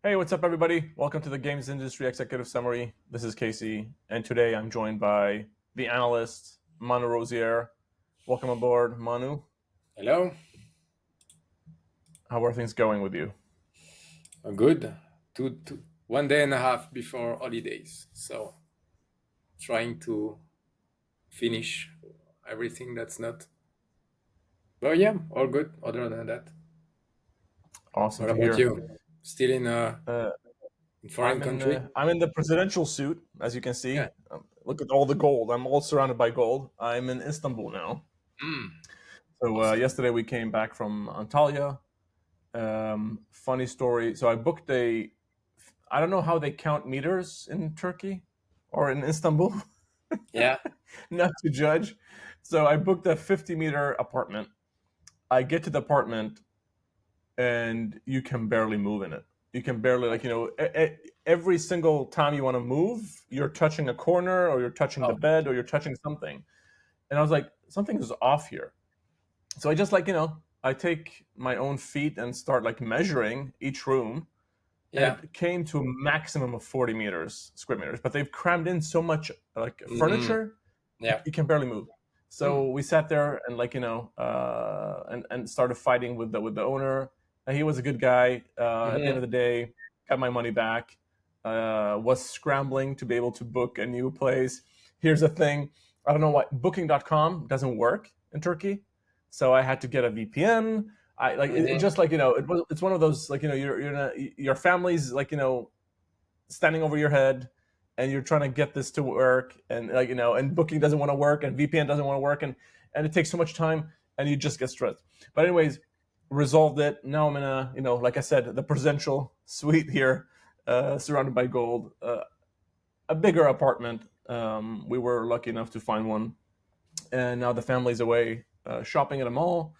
Hey, what's up, everybody? Welcome to the Games Industry Executive Summary. This is Casey, and today I'm joined by the analyst, Manu Rosier. Welcome aboard, Manu. Hello, How are things going with you? good. 1 day and a half before holidays, so trying to finish everything that's not. But yeah, all good. Other than that, Awesome what to about hear. you? Still Uh, in foreign I'm in country? I'm in the presidential suit, as you can Yeah. see. Look at all the gold. I'm all surrounded by gold. I'm in Istanbul now. Mm, So awesome. yesterday we came back from Antalya. Funny story. So I booked a. I don't know how they count meters in Turkey or in Istanbul. Yeah. Not to judge. So I booked a 50-meter apartment. I get to the apartment and you can barely move in it. You can barely, like, every single time you want to move, you're touching a corner or you're touching the Oh. bed or you're touching something. And I was like, something is off here. So I just, I take my own feet and start like measuring each room, and Yeah. it came to a maximum of 40 meters, square meters. But they've crammed in so much like Mm, furniture, yeah. you can barely move. Mm, So we sat there and and started fighting with the owner. And he was a good guy. At the end of hmm the day, got my money back. Was scrambling to be able to book a new place. Here's the thing: I don't know why Booking.com doesn't work in Turkey, so I had to get a VPN. I like it hmm just it's one of those your family's standing over your head, and you're trying to get this to work, and and booking doesn't want to work, and VPN doesn't want to work, and it takes so much time, and you just get stressed. But anyways, resolved it. Now I'm in a, like I said, the presidential suite here, surrounded by gold, a bigger apartment. We were lucky enough to find one, and now the family's away shopping at a mall.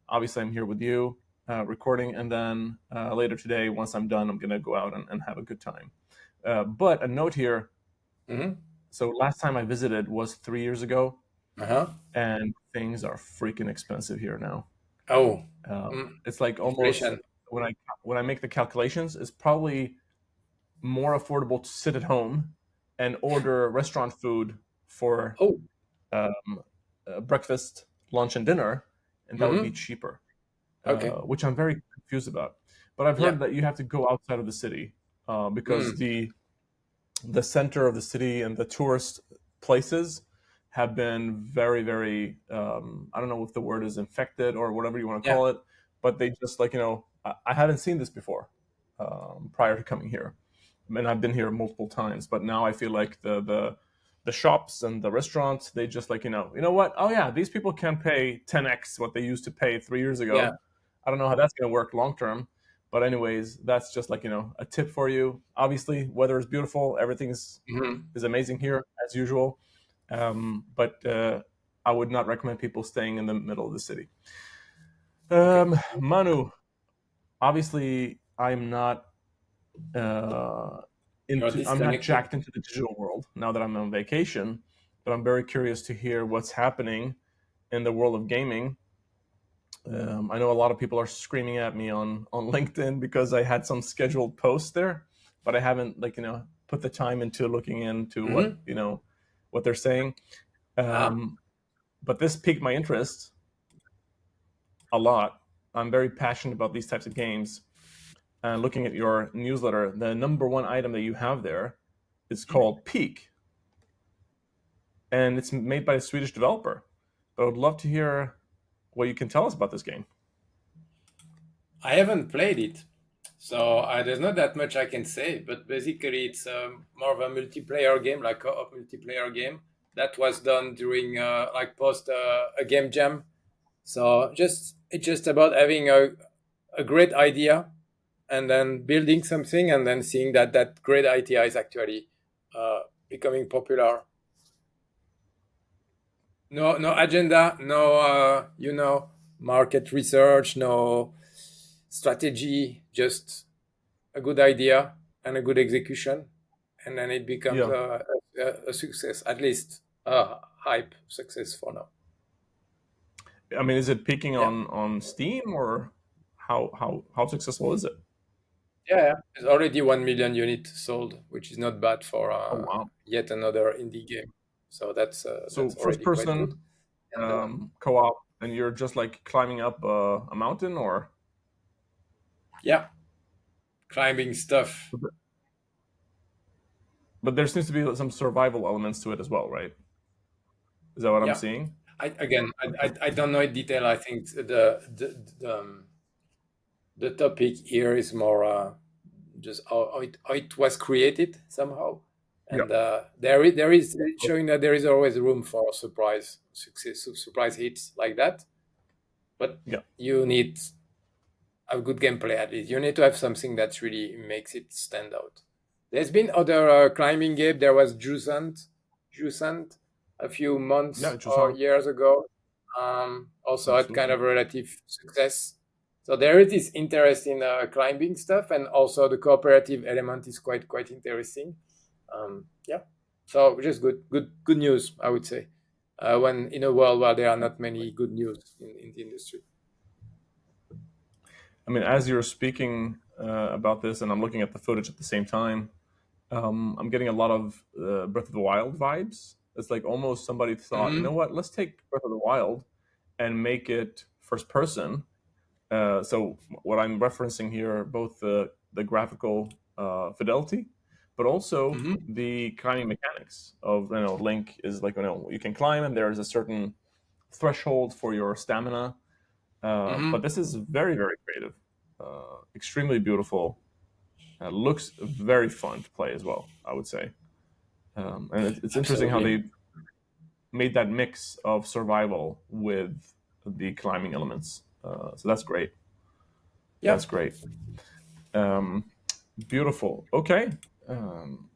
Obviously, I'm here with you, recording, and then later today, once I'm done, I'm gonna go out and have a good time. But a note here. hmm So last time I visited was 3 years ago, Uh-huh. and things are freaking expensive here now. Oh. Uh, Mm. it's like almost Inflation. when I make the calculations, it's probably more affordable to sit at home and order restaurant food for Oh. um, breakfast, lunch, and dinner, and that would be hmm cheaper, Okay. which I'm very confused about. But I've Yeah. heard that you have to go outside of the city because Mm. the center of the city and the tourist places have been very, very, I don't know if the word is infected or whatever you want to Yeah. call it, but they just I haven't seen this before prior to coming here. And I've been here multiple times, but now I feel like the shops and the restaurants, they just you know what? Oh yeah, these people can pay 10x what they used to pay 3 years Yeah. ago. I don't know how that's going to work long term, but anyways, that's just a tip for you. Obviously, weather is beautiful. Everything hmm is amazing here as usual. But I would not recommend people staying in the middle of the city. Okay. Manu, obviously, uh, You're I'm not disconnected. jacked into the digital world now that I'm on vacation, but I'm very curious to hear what's happening in the world of gaming. I know a lot of people are screaming at me on LinkedIn because I had some scheduled posts there, but I haven't put the time into looking into what hmm what they're saying. Ah, Um, but this piqued my interest a lot. I'm very passionate about these types of games. And looking at your newsletter, the number one item that you have there is called Peak, and it's made by a Swedish developer. But I would love to hear what you can tell us about this game. I haven't played it, so there's not that much I can say. But basically, it's more of a multiplayer game, like a multiplayer game that was done during like post a game jam. So just it's just about having a great idea and then building something and then seeing that that great idea is actually becoming popular. No agenda, no market research, no strategy, just a good idea and a good execution, and then it becomes Yeah, a success, at least a hype success for now. I mean, is it peaking Yeah. on Steam, or how successful is it? Yeah, there's already 1 million units sold, which is not bad for Oh wow! yet another indie game. So So that's first already quite good. person And co-op, and you're just like climbing up a mountain, or yeah, climbing stuff. but there seems to be some survival elements to it as well, right? Is that what I'm Yeah, seeing? I don't know in detail. I think the topic here is more just how it was created somehow, Yeah. and there is showing that there is always room for surprise hits like that, but Yeah. you need a good gameplay at least. You need to have something that really makes it stand out. There's been other climbing game. There was Jusant a few months Yeah, or Chusan. years ago. Also had kind Absolutely. of relative success. So there is this interest in climbing stuff, and also the cooperative element is quite interesting. Yeah, so just good news, I would say. When in a world where there are not many good news in the industry. I mean, as you're speaking about this, and I'm looking at the footage at the same time, I'm getting a lot of Breath of the Wild vibes. It's like almost somebody thought, you know Hmm. what? Let's take Breath of the Wild and make it first person. So what I'm referencing here, are both the graphical fidelity, but also Hmm. the climbing mechanics of Link is like you can climb and there is a certain threshold for your stamina. But Hmm. this is very very creative, extremely beautiful. Looks very fun to play as well, I would say. And it's interesting how Absolutely. they made that mix of survival with the climbing elements. So that's great. That's Yeah. great. Um, Beautiful. Okay. Um,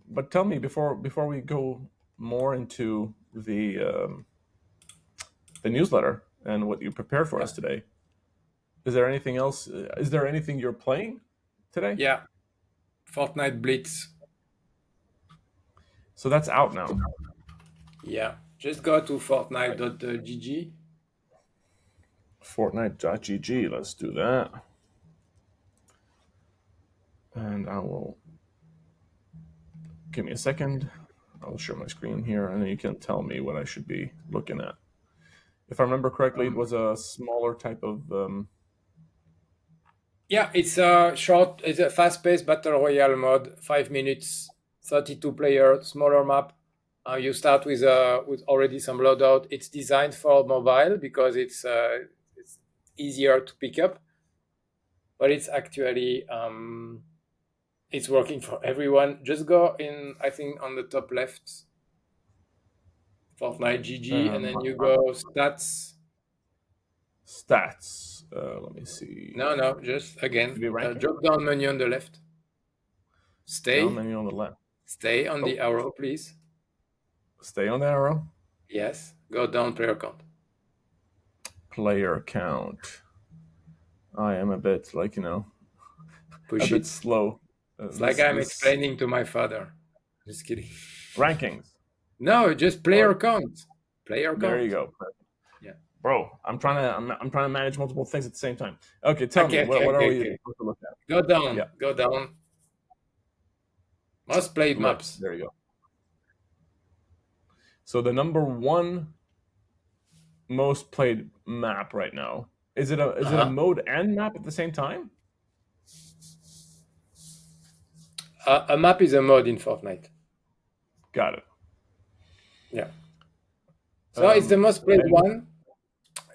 but tell me before we go more into the newsletter and what you prepared for us Yeah. today. Is there anything else? Is there anything you're playing today? Yeah. Fortnite Blitz. So that's out now. Yeah. Just go to fortnite.gg. Fortnite.gg. Let's do that. And I will give me a second. I'll share my screen here, and then you can tell me what I should be looking at. If I remember correctly, it Um, was a smaller type of. yeah, it's a short, it's a fast-paced battle royale mode, 5 minutes, 32 player, smaller map. You start with already some loadout. It's designed for mobile because it's easier to pick up, but it's actually it's working for everyone. Just go in, I think, on the top left, Fortnite GG, and then you Uh-huh. go stats. Stats. Let me see. No, no, just again, Maybe ranking. drop down menu on the left. Down Stay, menu on the left. stay on the Oh, arrow, please. stay on the arrow. Yes, go down player count. Player count. I am a bit a Push bit it. slow. It's like I'm This explaining to my father. Just kidding. rankings. No, just Oh, player count. Player there you count. go, Yeah. bro. I'm trying to manage multiple things at the same time. Okay, tell me Okay, what okay, what are okay, we okay. supposed to look at? Go Yeah, down. Go down. Most played Blitz. maps. There you go. So the number one most played map right now. Is it a Uh-huh. mode and map at the same time? A map is a mode in Fortnite. Got it. Yeah. So it's the most played And one.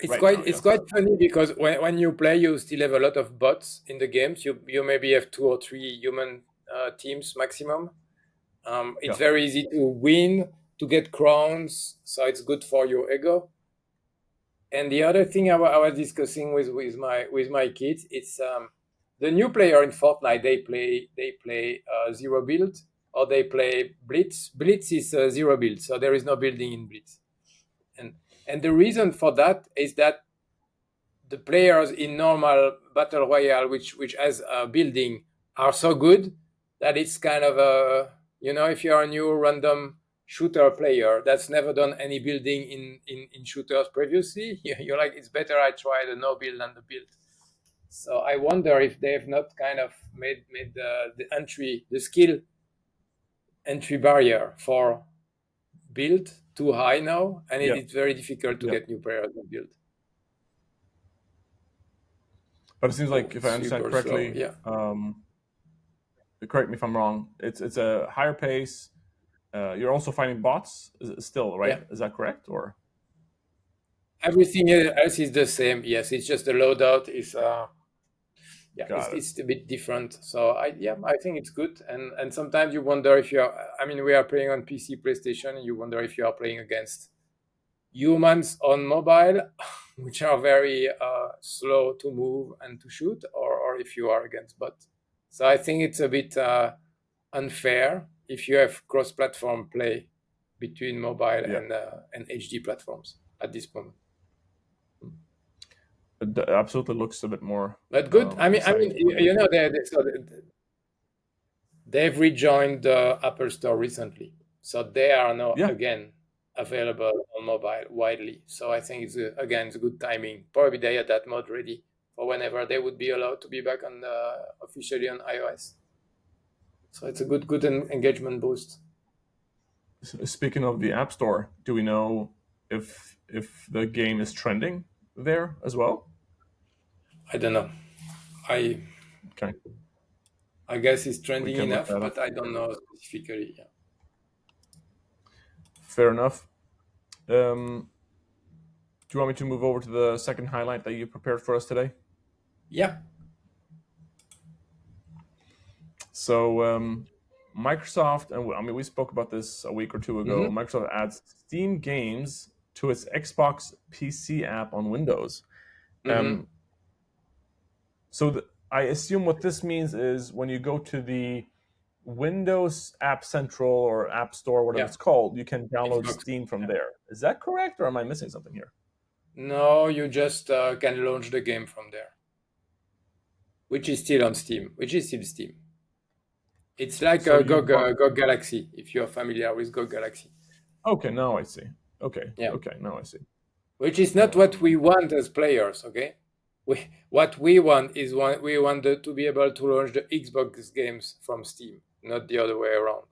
It's right now, quite it's yes. quite funny because when you play, you still have a lot of bots in the games. You maybe have two or three human teams maximum. It's Yeah. very easy to win, to get crowns, so it's good for your ego. And the other thing I was discussing with my kids, it's the new player in Fortnite. They play zero build or they play Blitz. Blitz is zero build, so there is no building in Blitz. And and the reason for that is that the players in normal battle royale, which has a building, are so good that it's kind of a if you're a new random shooter player that's never done any building in shooters previously, you're like, it's better I try the no build than the build. So I wonder if they have not kind of made the skill entry barrier for build too high now, and Yeah, it's very difficult to yeah. get new players to build. But it seems Oh, like if it's I understand super slow. correctly, Yeah, correct me if I'm wrong. It's a higher pace. You're also finding bots still, yeah. right? Is that correct? Or Everything else is the same. Yes, it's just the loadout is yeah, got it? it's a bit different. So I think it's good. And sometimes you wonder if you're. I mean, we are playing on PC, PlayStation, and you wonder if you are playing against humans on mobile, which are very slow to move and to shoot, or if you are against bots. So I think it's a bit unfair if you have cross-platform play between mobile Yeah, and HD platforms at this moment. it absolutely looks a bit more But good. exciting to play. They've rejoined the Apple Store recently, so they are now Yeah, again available on mobile widely. So I think again it's good timing. Probably they had that mod ready for whenever they would be allowed to be back on officially on iOS. So it's a good engagement boost. Speaking of the App Store, do we know if the game is trending there as well? I don't know. I Okay, I guess it's we trending can look enough, that up. but I don't know specifically. Yeah. Fair enough. Do you want me to move over to the second highlight that you prepared for us today? Yeah. So, Microsoft, and I mean, we spoke about this a week or two ago. Mm-hmm. Microsoft adds Steam games to its Xbox PC app on Windows. Mm-hmm. Um, I assume what this means is when you go to the Windows App Central or App Store, whatever Yeah. it's called, you can download Xbox. Steam from Yeah. there. Is that correct, or am I missing something here? No, you just can launch the game from there, which is still on Steam, which is still Steam. It's like So a you bought. GOG Galaxy, if you're familiar with GOG Galaxy. Okay, now I see. Okay, Yeah, okay, now I see. which is not what Um, we want as players. Okay, what we want is we want to be able to launch the Xbox games from Steam, not the other way around.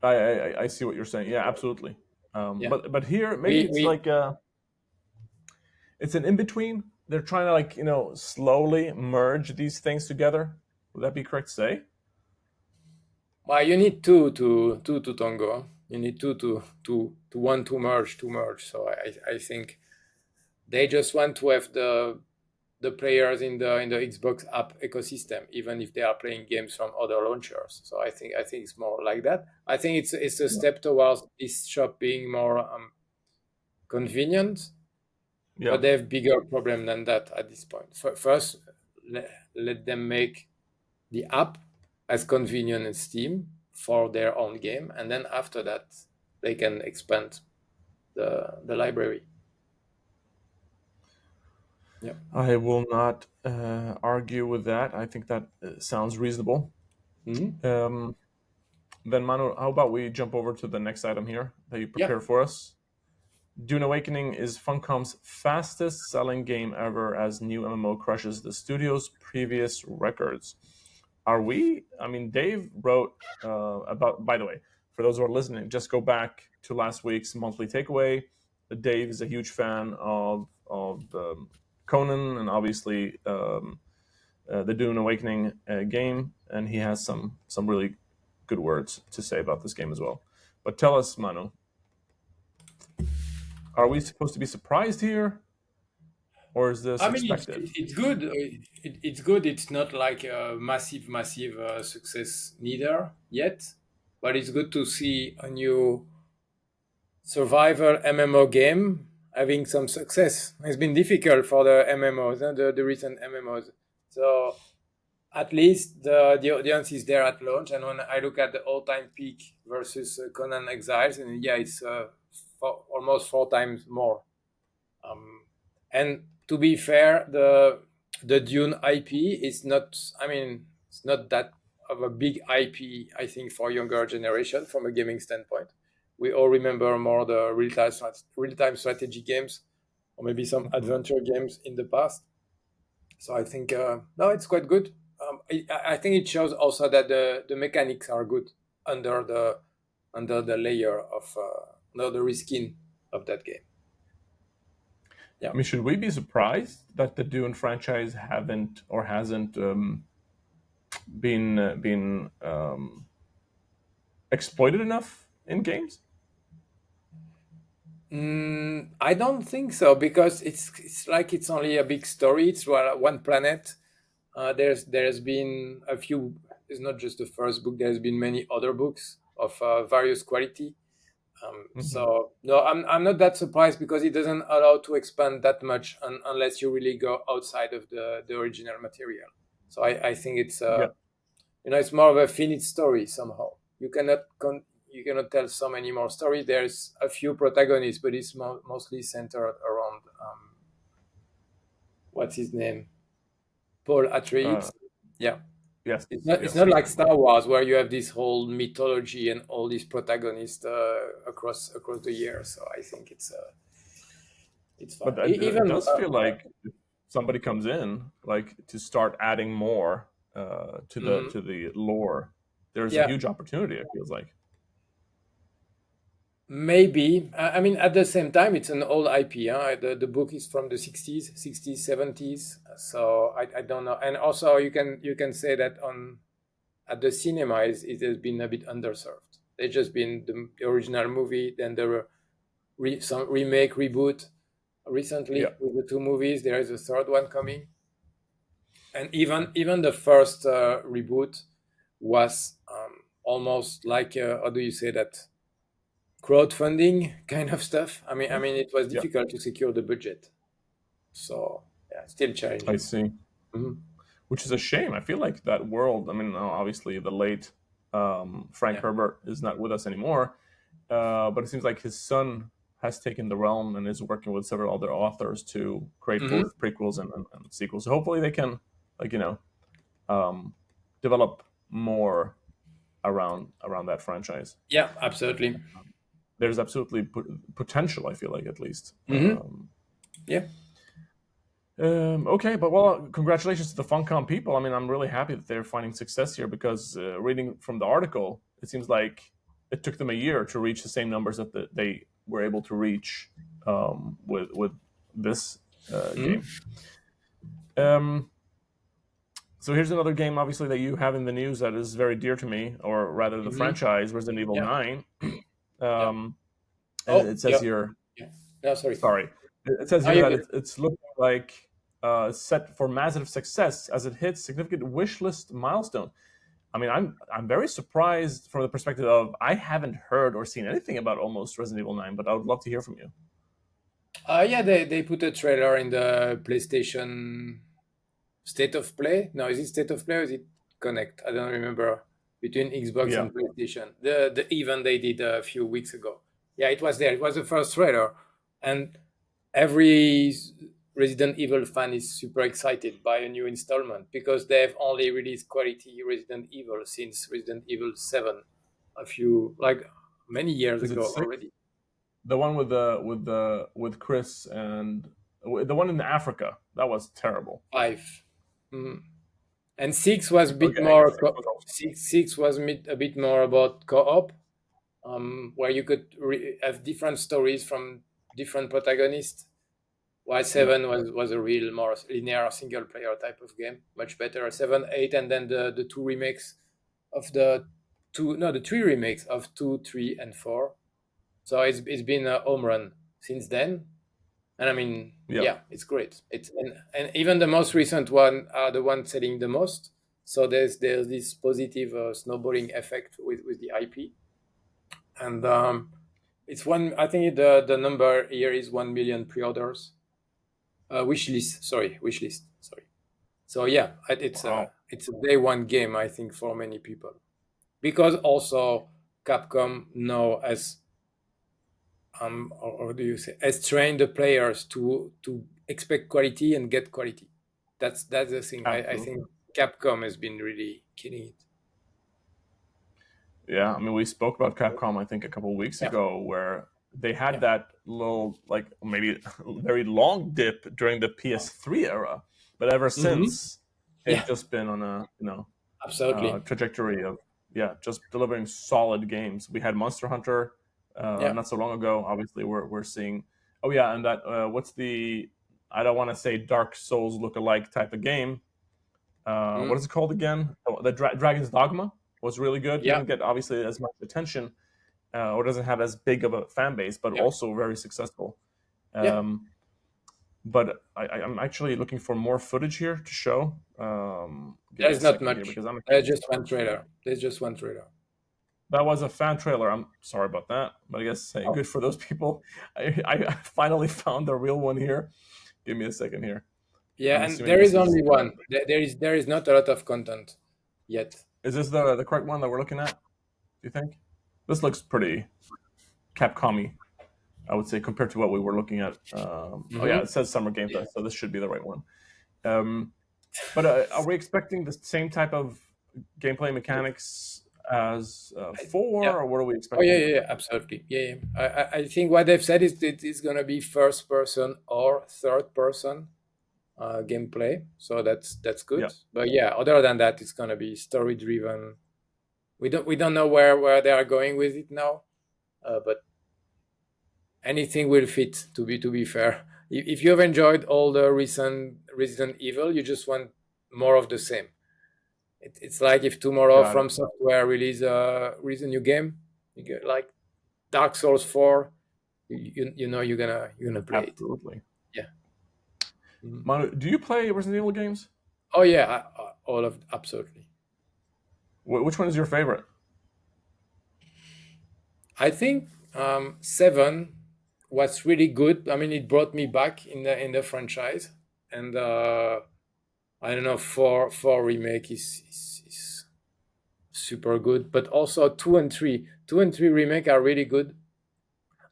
I see what you're saying. Yeah, absolutely. Yeah, But here maybe we it's we like it's an in between. They're trying to like slowly merge these things together. Would that be correct to say? well, you need two to tango. Huh? You need two to one to merge. So I think they just want to have the players in the Xbox app ecosystem, even if they are playing games from other launchers. So I think it's more like that. I think it's a Yeah. step towards this shop being more convenient, Yeah. but they have bigger problem than that at this point. First, let them make the app as convenient as Steam for their own game, and then after that, they can expand the library. Yeah. I will not argue with that. I think that sounds reasonable. Mhm. Um, then, Manu, how about we jump over to the next item here that you Yeah. prepared for us? Dune Awakening is Funcom's fastest selling game ever as new MMO crushes the studio's previous records. Are we? I mean, Dave wrote about, by the way, for those who are listening, just go back to last week's monthly takeaway. Dave is a huge fan of Conan and obviously the Dune Awakening game, and he has some really good words to say about this game as well. But tell us, Manu, are we supposed to be surprised here, or is this I mean, expected? it's good. It's good. It's not like a massive success neither yet, but it's good to see a new survival MMO game having some success. It's been difficult for the MMOs and the recent MMOs. So at least the audience is there at launch. And when I look at the all-time peak versus Conan Exiles, and yeah, it's almost 4 times more. Um, and to be fair, the Dune IP is not. I mean, it's not that of a big IP. I think for younger generation from a gaming standpoint, we all remember more the real time strategy games or maybe some Hmm. adventure games in the past. So I think no, it's quite good. I think it shows also that the mechanics are good under the layer of under the reskin of that game. Yeah. I mean, should we be surprised that the Dune franchise haven't or hasn't been exploited enough in games? I don't think so because it's like it's only a big story. It's one planet. There's been a few. It's not just the first book. There's been many other books of various quality. Hmm. So no, I'm not that surprised because it doesn't allow to expand that much unless you really go outside of the original material. So I think it's Yeah, it's more of a finite story somehow. You cannot tell so many more stories. There's a few protagonists, but it's mostly centered around what's his name, Paul uh, Atreides. Yeah, yes, it's yes, not yes. like Star Wars where you have this whole mythology and all these protagonists across the years. So I think it's fine. But it Even does feel like if somebody comes in, like to start adding more to the mhm. lore, there's a Yeah, huge opportunity. It feels like. maybe. I mean, at the same time, it's an old IP. Huh? The book is from the 60s, 70s. So I don't know. And also, you can say that on at the cinemas, it has been a bit underserved. There's just been the original movie, then there were some remake, reboot Yeah, recently with the two movies. There is a third one coming, and even the first reboot was almost like how do you say that, crowdfunding kind of stuff. I mean, it was yeah, difficult to secure the budget, so yeah, still I challenging. see. Mhm. Which is a shame. I feel like that world. I mean, obviously the late Frank Yeah. Herbert is not with us anymore, but it seems like his son has taken the realm and is working with several other authors to create Hmm. both prequels and sequels. So hopefully they can, like um, develop more around that franchise. Yeah, absolutely. There's absolutely potential. I feel like at least. Hmm. Yeah. Okay, but well, congratulations to the Funcom people. I mean, I'm really happy that they're finding success here because reading from the article, it seems like it took them a year to reach the same numbers that they were able to reach with this Hmm. game. Um, so here's another game, obviously, that you have in the news that is very dear to me, or rather, the Hmm. franchise Resident Evil Yeah. 9. Yeah. Um, and Oh, it says yeah. here, Yeah. No, sorry. sorry, it says Are here you that good? it's looking like set for massive success as it hits significant wish list milestone. I mean, I'm very surprised from the perspective of I haven't heard or seen anything about almost Resident Evil 9, but I would love to hear from you. Yeah, they put a trailer in the PlayStation State of Play. No, is it State of Play or is it Connect? I don't remember. Between Xbox Yeah. and PlayStation, the event they did a few weeks ago. Yeah, it was there. It was the first trailer, and every Resident Evil fan is super excited by a new installment because they've only released quality Resident Evil since Resident Evil 7 a few like many years Is it ago six? already. The one with Chris and the one in Africa that was terrible. 5. Mhm. And 6 was a bit Okay, I guess more six was also. six was a bit more about co-op, where you could have different stories from different protagonists. While Yeah, 7 was a real more linear single player type of game, much better. 7, 8, and then the two remakes of the three remakes of 2, 3, and 4. So it's been a home run since then. And I mean, yeah, yeah, it's great. And even the most recent one are the ones selling the most. So there's this positive snowballing effect with the IP. And it's one. I think the number here is 1 million pre-orders. Wish list. Sorry. So yeah, wow, it's a day one game, I think, for many people because also Capcom now has or do you say has trained the players to expect quality and get quality. That's the thing. I think absolutely. Capcom has been really killing it. Yeah, I mean, we spoke about Capcom, I think, a couple of weeks Yeah. ago, where they had Yeah. that little, like, maybe very long dip during the PS3 era, but ever Hmm. since they've Yeah, just been on a absolutely. trajectory of, yeah, just delivering solid games. We had Monster Hunter Yeah. not so long ago. Obviously, we're seeing. Oh yeah, and that what's the, I don't want to say Dark Souls look-alike type of game. Mm. What is it called again? Oh, the Dragon's Dogma was really good. Yeah. Didn't get obviously as much attention, or doesn't have as big of a fan base, but Yeah. also very successful. Yeah. Um, but I'm actually looking for more footage here to show. Give me There's a not second here much. because I'm There's just one trailer. There's just one trailer. that was a fan trailer. I'm sorry about that, but I guess, hey, Oh. good for those people. I finally found the real one here. Give me a second here. Yeah, I'm and assuming there this is is only one. There is not a lot of content yet. is this the correct one that we're looking at? Do you think this looks pretty Capcom-y, I would say, compared to what we were looking at? Oh yeah, it Hmm. says Summer Game Yeah. Fest, so this should be the right one. Um, but are we expecting the same type of gameplay mechanics as Yeah. four, or what are we Oh yeah, expecting? yeah, yeah, absolutely. Yeah, yeah. I think what they've said is that it's gonna be first person or third person gameplay. So that's Yeah, good. But yeah, other than that, it's gonna be story driven. We don't know where they are going with it now. But anything will fit. To be fair, if you have enjoyed all the recent Resident Evil, you just want more of the same. It's like if tomorrow got it. From Software release a new game, you get like Dark Souls 4. You know you're gonna play it. Absolutely. Yeah. Mhm. Manu, do you play Resident Evil games? Oh yeah, all of absolutely. Which one is your favorite? I think 7 was really good. I mean, it brought me back in the franchise, and I don't know, four remake is super good, but also 2 and 3 remake are really good.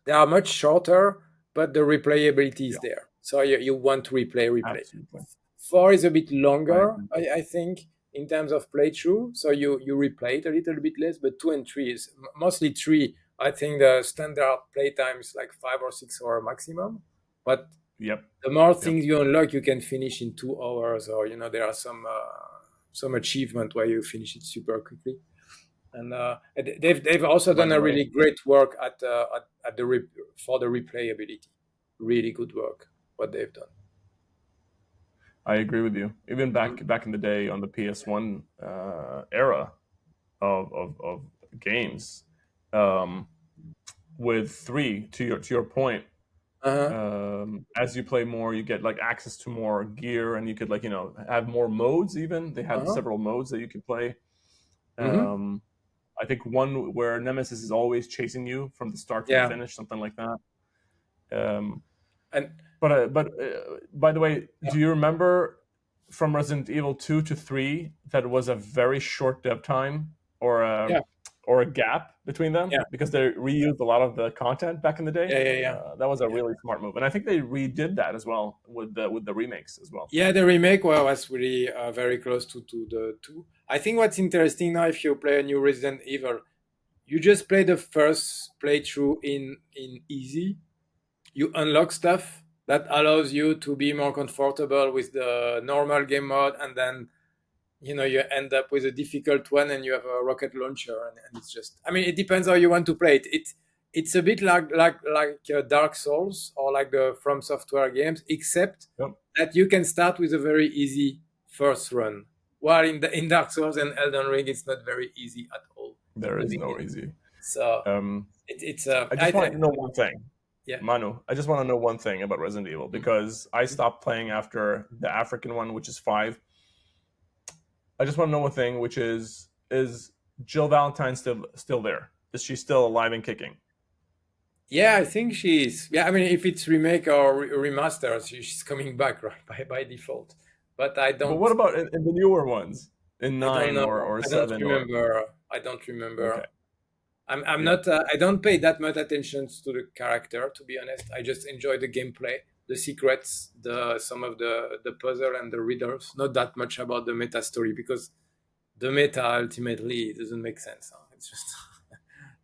They are much shorter, but the replayability is Yeah, there. So you want to replay. absolutely. 4 is a bit I longer, agree. I think, in terms of playthrough. So you replay it a little bit less, but 2 and 3 is mostly 3. I think the standard playtime is like 5 or 6 hour maximum. But Yep, the more yep. things you unlock, you can finish in 2 hours, or there are some achievement where you finish it super quickly. And they've also By done the a way, really great work at for the replayability. Really good work what they've done. I agree with you. Even Mm. back in the day on the PS1 era of games, um, with three, to your point, Uh-huh. as you play more, you get like access to more gear, and you could, like, have more modes. Even they had Uh-huh. several modes that you could play. Mm-hmm. Um, I think one where Nemesis is always chasing you from the start to the Yeah. finish, something like that. Um, And but by the way, do you remember from Resident Evil 2 to 3 that it was a very short dev time, yeah, or a gap between them yeah, because they reused a lot of the content back in the day? yeah, yeah, yeah, That was a yeah. really smart move, and I think they redid that as well with the remakes as well. Yeah, the remake was really very close to the two. I think what's interesting now, if you play a new Resident Evil, you just play the first playthrough in easy. You unlock stuff that allows you to be more comfortable with the normal game mode, and then you end up with a difficult one, and you have a rocket launcher, and it's just, I mean, it depends how you want to play it. It's a bit like Dark Souls, or like the From Software games, except Yep, that you can start with a very easy first run, while in Dark Souls and Elden Ring it's not very easy at all in there the is no beginning. easy. So Um, it's I just want to know one thing, yeah. Manu. I just want to know one thing about Resident Evil because I stopped playing after the African one, which is five. I just want to know one thing, which is Jill Valentine still there? Is she still alive and kicking? Yeah, I think she's. Yeah, I mean, if it's remake or remaster, she's coming back, right, by default. But I But don't, what about in the newer ones, in I don't nine know. or I don't seven or remember. I don't okay, remember. I'm yeah, not. I don't pay that much attention to the character, to be honest. I just enjoy the gameplay, the secrets, the some of the puzzle and the riddles. Not that much about the meta story, because the meta ultimately doesn't make sense. Huh? It's just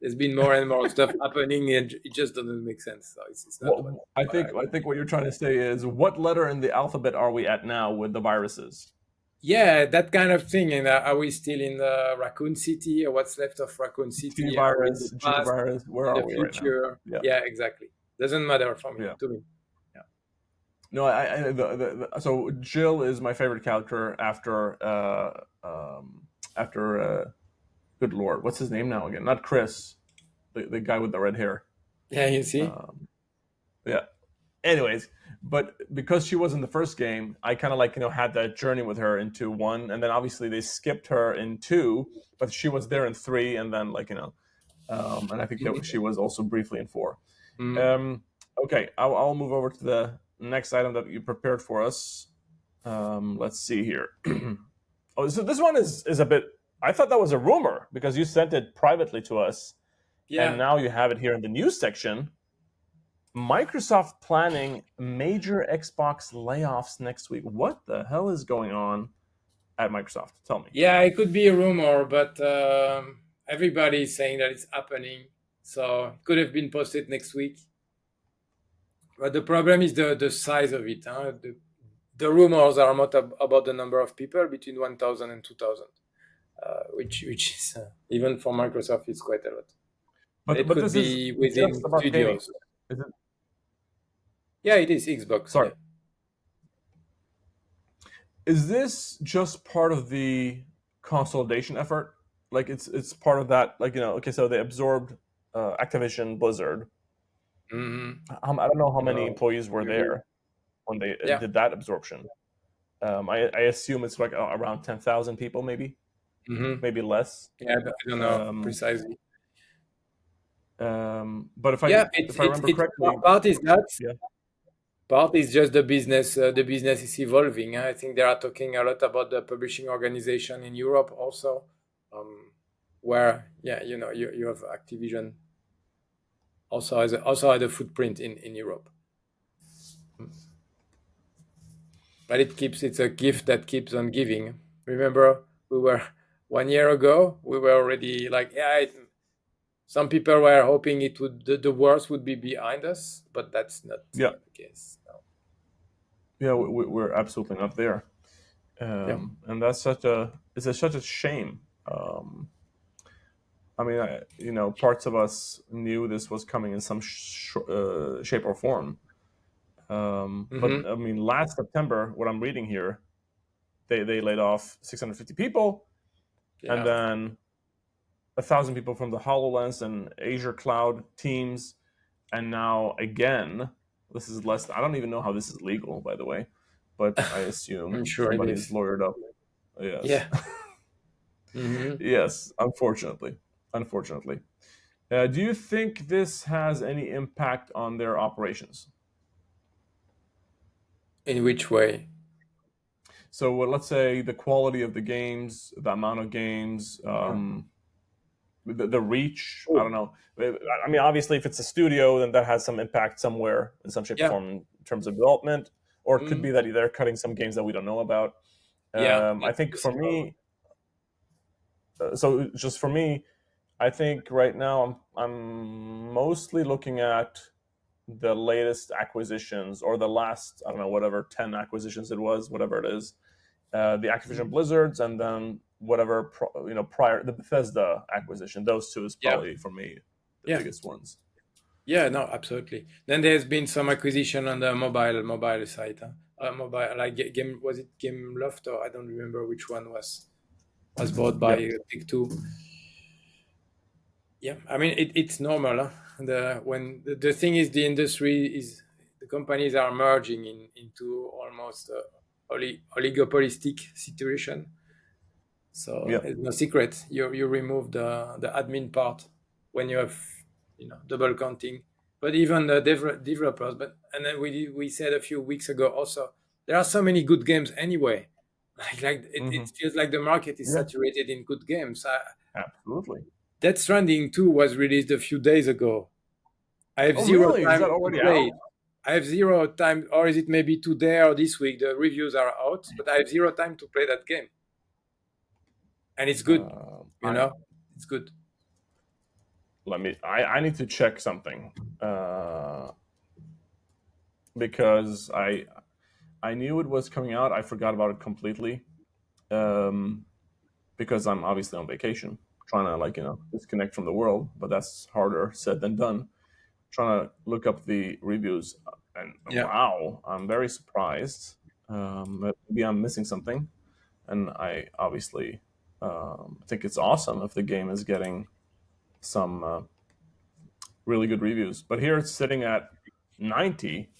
there's been more and more stuff happening, and it just doesn't make sense. So it's not What what I. I think what you're trying to say is what letter in the alphabet are we at now with the viruses? Yeah, that kind of thing. And are we still in the Raccoon City, or what's left of Raccoon T City? Are we in the virus, G past, virus. Where in are the we right now? future? Yeah, Yeah, exactly. Doesn't matter for me, yeah. to me. Yeah. No, so Jill is my favorite character after good lord, what's his name now again? Not Chris, the guy with the red hair. Yeah, you see? Um, yeah. Anyways, but because she was in the first game, I kind of like had that journey with her into one, and then obviously they skipped her in two, but she was there in three, and then and I think that Mhm. she was also briefly in four. Mhm. Um, okay, I'll move over to the next item that you prepared for us. Let's see here. Oh, so this one is a bit. I thought that was a rumor because you sent it privately to us, and Yeah. now you have it here in the news section. Microsoft planning major Xbox layoffs next week. What the hell is going on at Microsoft? Tell me. Yeah, it could be a rumor, but everybody is saying that it's happening. So it could have been posted next week. But the problem is the size of it. Huh? The rumors are not about the number of people, between 1,000 and 2,000, which is, even for Microsoft, it's quite a lot. And it But could this is be just within about gaming. studios. Is it? Yeah, it is Xbox. Sorry. Yeah. Is this just part of the consolidation effort? Like it's part of that. Like okay, so they absorbed Activision Blizzard. Hmm. I don't know how many No, employees were maybe. there when they Yeah. did that absorption. I assume it's like around 10,000 people, Hmm. maybe less. Yeah, I don't know Um, precisely. but Yeah, if I remember correctly, part is that. yeah, Part is just the business. The business is evolving. I think they are talking a lot about the publishing organization in Europe also, where, yeah, you have Activision also had a footprint in Europe. But it's a gift that keeps on giving. Remember, we were 1 year ago. We were already like, yeah. Some people were hoping the worst would be behind us, but that's not yeah, the case. No. yeah, we're absolutely not there, Yeah. and that's such a shame. I mean, parts of us knew this was coming in some shape or form. But Hmm. I mean, last September, what I'm reading here, they laid off 650 people, and Yeah. then 1,000 people from the HoloLens and Azure Cloud teams, and now again, this is less. I don't even know how this is legal, by the way, but I I'm assume sure it somebody's is. lawyered up. Yes, Yeah. Hmm. yes. Unfortunately. Do you think this has any impact on their operations? In which way? So, let's say the quality of the games, the amount of games, Uh, the reach. I oh, don't know. I mean, obviously, if it's a studio, then that has some impact somewhere in some shape or yeah. form in terms of development, or it could Mm, be that they're cutting some games that we don't know about. yeah, I that's think for possible. me, so just for me, I think right now I'm mostly looking at the latest acquisitions or the last, I don't know, whatever 10 acquisitions it was, whatever it is, the Activision Mm, Blizzards, and then whatever prior the Bethesda acquisition. Those two is yeah, probably for me the yeah, biggest ones. yeah. No, absolutely. Then there's been some acquisition on the mobile side. Huh? Mobile, like game, was it Game Loft, or I don't remember which one was bought by Yeah. Take Two. Yeah, I mean, it's normal. Huh? The thing is, the companies are merging into almost oligopolistic situation. So Yeah. it's no secret. You remove the admin part when you have, double counting. But even the developers. But and then we said a few weeks ago also, there are so many good games anyway. Like it Hmm. feels like the market is Yeah. saturated in good games. Absolutely. Death Stranding 2 was released a few days ago. I have Oh, zero really? Is time that to already play out? it. I have zero time, or is it maybe today or this week? The reviews are out, but I have zero time to play that game, and it's good. You I know, it's good. let me. I need to check something because I knew it was coming out. I forgot about it completely um, because I'm obviously on vacation, trying to disconnect from the world. But that's harder said than done. Trying to look up the reviews, and Yeah. wow, I'm very surprised. That maybe I'm missing something, and I obviously think it's awesome if the game is getting some really good reviews. But here it's sitting at 90,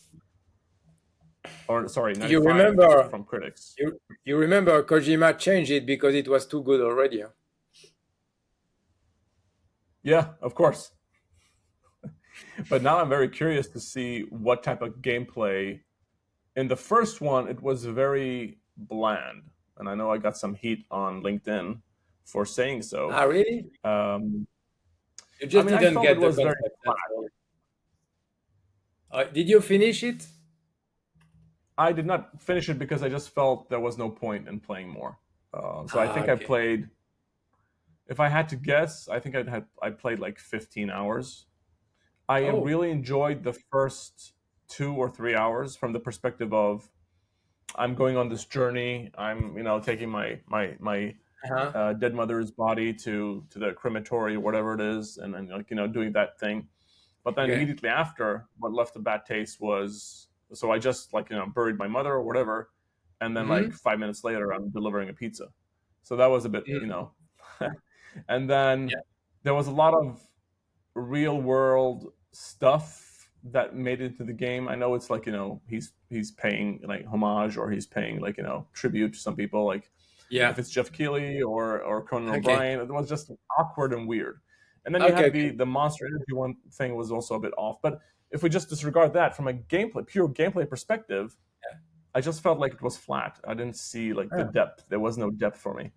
or sorry, You 95 remember from critics. you remember Kojima changed it because it was too good already. Huh? Yeah, of course. But now I'm very curious to see what type of gameplay. In the first one, it was very bland, and I know I got some heat on LinkedIn for saying so. Ah, really? Um, You I just mean, I didn't felt it get the was very concept. flat. That's all. Did you finish it? I did not finish it because I just felt there was no point in playing more. So I Ah, think I okay. played. If I had to guess, I think I played like 15 hours. I Oh, really enjoyed the first 2 or 3 hours from the perspective of I'm going on this journey. I'm taking my uh-huh. dead mother's body to the crematory or whatever it is, and doing that thing. But then Okay. immediately after, what left a bad taste was so I just buried my mother or whatever, and then like Mm-hmm. 5 minutes later I'm delivering a pizza. So that was a bit Mm. and Yeah. then there was a lot of real world stuff that made it into the game. I know it's he's paying like homage, or he's paying tribute to some people, like Yeah. if it's Jeff Keighley or Conan Okay. O'Brien. It was just awkward and weird. And then you Okay. had Okay. the Monster Energy one thing was also a bit off. But if we just disregard that from a pure gameplay perspective, I just felt like it was flat. I didn't see like the Yeah. depth. There was no depth for me.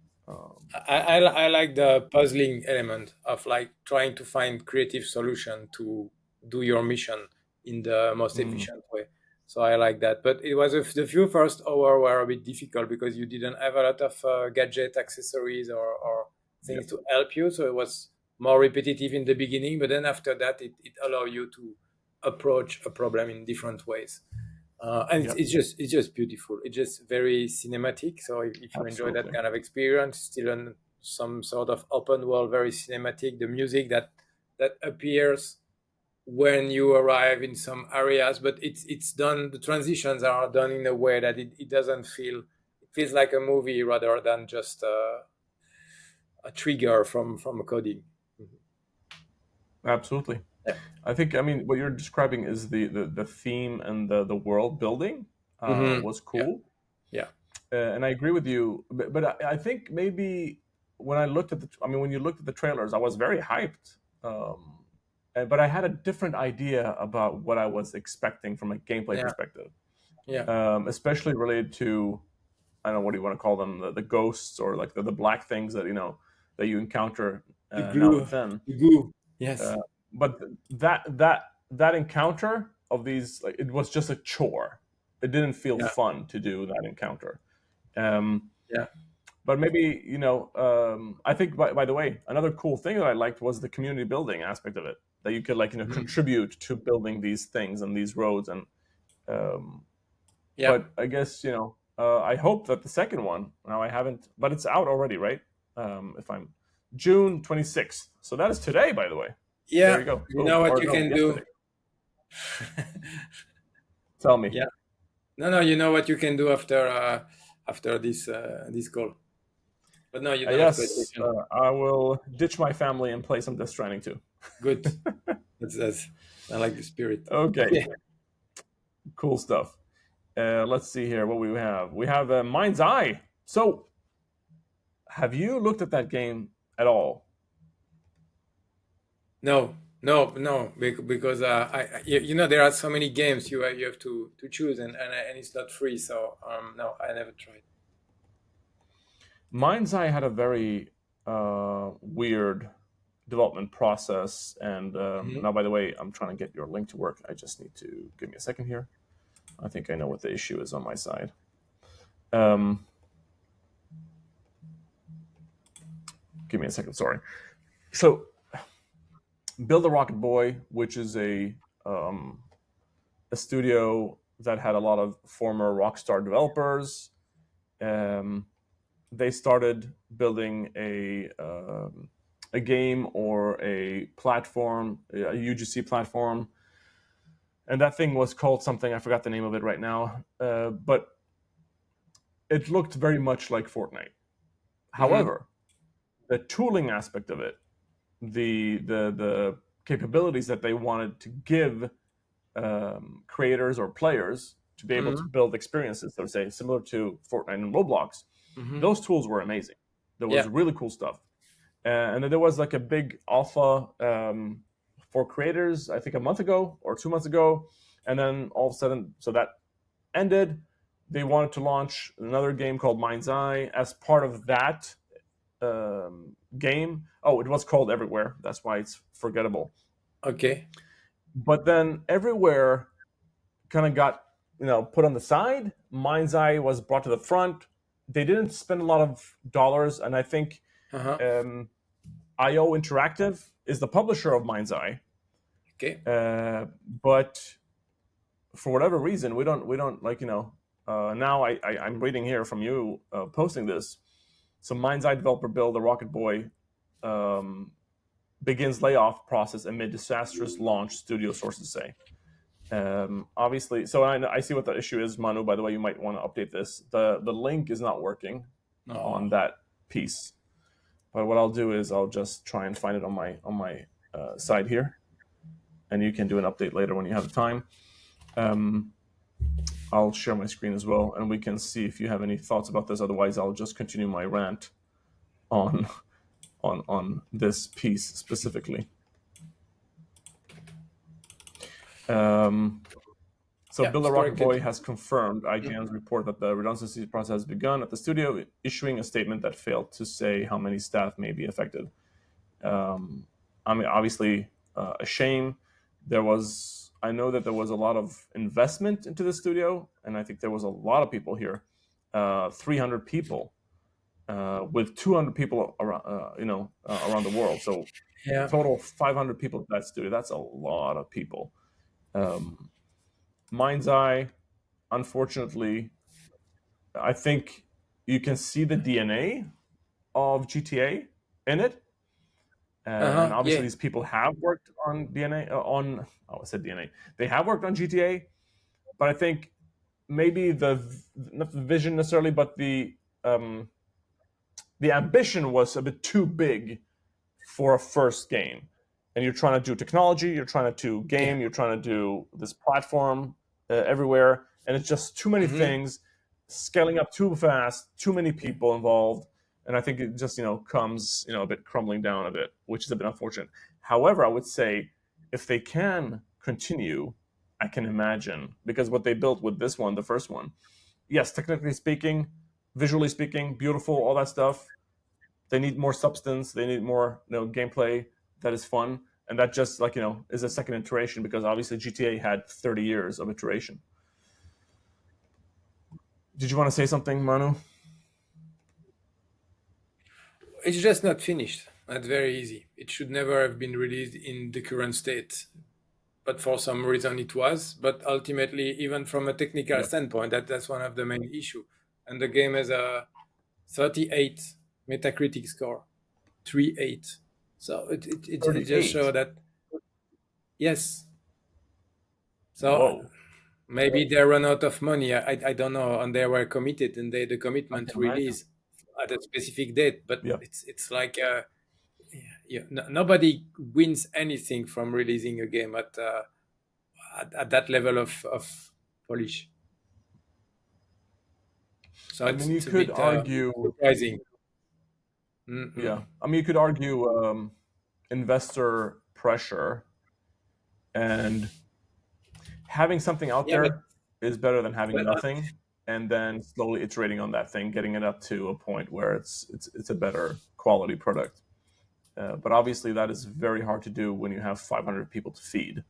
I like the puzzling element of like trying to find creative solution to do your mission in the most Mm, efficient way. So I like that. But it was the few first hour were a bit difficult because you didn't have a lot of gadget accessories or yeah, things to help you. So it was more repetitive in the beginning, but then after that, it allowed you to approach a problem in different ways. And yeah, it's just beautiful. It's just very cinematic. So if you enjoy that absolutely, kind of experience, still in some sort of open world, very cinematic. The music that appears when you arrive in some areas, but it's done. The transitions are done in a way that it doesn't feel. It feels like a movie rather than just a trigger from a coding. Mhm. absolutely. Yeah. I mean, what you're describing is the theme and the world building was Yeah. cool, Yeah. and I agree with you. But I think maybe when I looked at I mean, when you looked at the trailers, I was very hyped. But I had a different idea about what I was expecting from a gameplay Yeah. perspective, Yeah. especially related to I don't know what do you want to call them, the ghosts or like the black things that that you encounter The now glue. and then. The glue. Yes. Uh, but that encounter of these, like, it was just a chore. It didn't feel Yeah. fun to do that encounter. Um, Yeah. but maybe I think by the way, another cool thing that I liked was the community building aspect of it. That you could Mhm. contribute to building these things and these roads and um, Yeah. but I guess I hope that the second one. Now I haven't, but it's out already, right? If I'm June 26th, so that is today, by the way. There Yeah. you go. You know Boom. what Or you no, can yesterday. do. Tell me. Yeah. No, no, you know what you can do after this call. But no, you don't have Yes, PlayStation. I will ditch my family and play some Death Stranding too. Good. That's I like the spirit. Okay, Okay. cool stuff. Let's see here what we have. We have Mind's Eye. So, have you looked at that game at all? No, no, no, because you know there are so many games you have to choose and it's not free. So no, I never tried. Mind's Eye had a very weird development process. And Mhm. now, by the way, I'm trying to get your link to work. I just need to give me a second here. I think I know what the issue is on my side. Um, give me a second. Sorry. So Build a Rocket Boy, which is a studio that had a lot of former Rockstar developers. Um, they started building a game or a platform, a UGC platform, and that thing was called something, I forgot the name of it right now, but it looked very much like Fortnite. Mm-hmm. However, the tooling aspect of it, the capabilities that they wanted to give creators or players to be able to Mm-hmm. build experiences, so to say, similar to Fortnite and Roblox, Mm-hmm. those tools were amazing. There was Yeah. really cool stuff. And then there was like a big alpha for creators, I think a month ago or 2 months ago. And then all of a sudden, so that ended. They wanted to launch another game called Mind's Eye as part of that game. Oh, it was called Everywhere. That's why it's forgettable. Okay. But then Everywhere kind of got put on the side. Mind's Eye was brought to the front. They didn't spend a lot of dollars, and I think Uh-huh. IO Interactive is the publisher of Mind's Eye. Okay. But for whatever reason, we don't like now I'm reading here from you posting this. So Mind's Eye developer build a Rocket Boy um, begins layoff process amid disastrous launch. Studio sources say. Obviously, so I see what the issue is, Manu. By the way, you might want to update this. The link is not working No. on that piece. But what I'll do is I'll just try and find it on my side here, and you can do an update later when you have the time. Um, I'll share my screen as well, and we can see if you have any thoughts about this. Otherwise, I'll just continue my rant on on this piece specifically. Um, so, Yeah. Build a Rocket Historically. Boy has confirmed IGN's report that the redundancy process has begun at the studio, issuing a statement that failed to say how many staff may be affected. I mean, obviously, a shame. I know that there was a lot of investment into the studio, and I think there was a lot of people here, 300 people, with 200 people around, around the world. So Yeah. total 500 people at that studio. That's a lot of people. Um, Mind's Eye, unfortunately, I think you can see the DNA of GTA in it. And Uh-huh. obviously, Yeah. these people have worked on DNA. I said DNA. They have worked on GTA, but I think maybe not the vision necessarily, but the ambition was a bit too big for a first game. And you're trying to do technology, you're trying to do Yeah. game, you're trying to do this platform everywhere, and it's just too many Mm-hmm. things, scaling up too fast, too many people involved, and I think it just comes a bit crumbling down a bit, which is a bit unfortunate. However, I would say if they can continue, I can imagine because what they built with this one, the first one, yes, technically speaking, visually speaking, beautiful, all that stuff. They need more substance. They need more gameplay that is fun, and that just is a second iteration because obviously GTA had 30 years of iteration. Did you want to say something, Manu? It's just not finished. That's very easy. It should never have been released in the current state. But for some reason it was. But ultimately, even from a technical Yeah, standpoint, that's one of the main issue. And the game has a 38 Metacritic score, 3.8. So it just 38. shows that yes. So Whoa, maybe they run out of money. I don't know, and they were committed, and the I commitment can imagine. release at a specific date. But Yeah, it's like yeah, nobody wins anything from releasing a game at that level of polish. So I mean, you it's a could bit argue. surprising. Mm-mm. Yeah, I mean, you could argue investor pressure and having something out Yeah, there is better than having but nothing, and then slowly iterating on that thing, getting it up to a point where it's a better quality product. But obviously, that is very hard to do when you have 500 people to feed,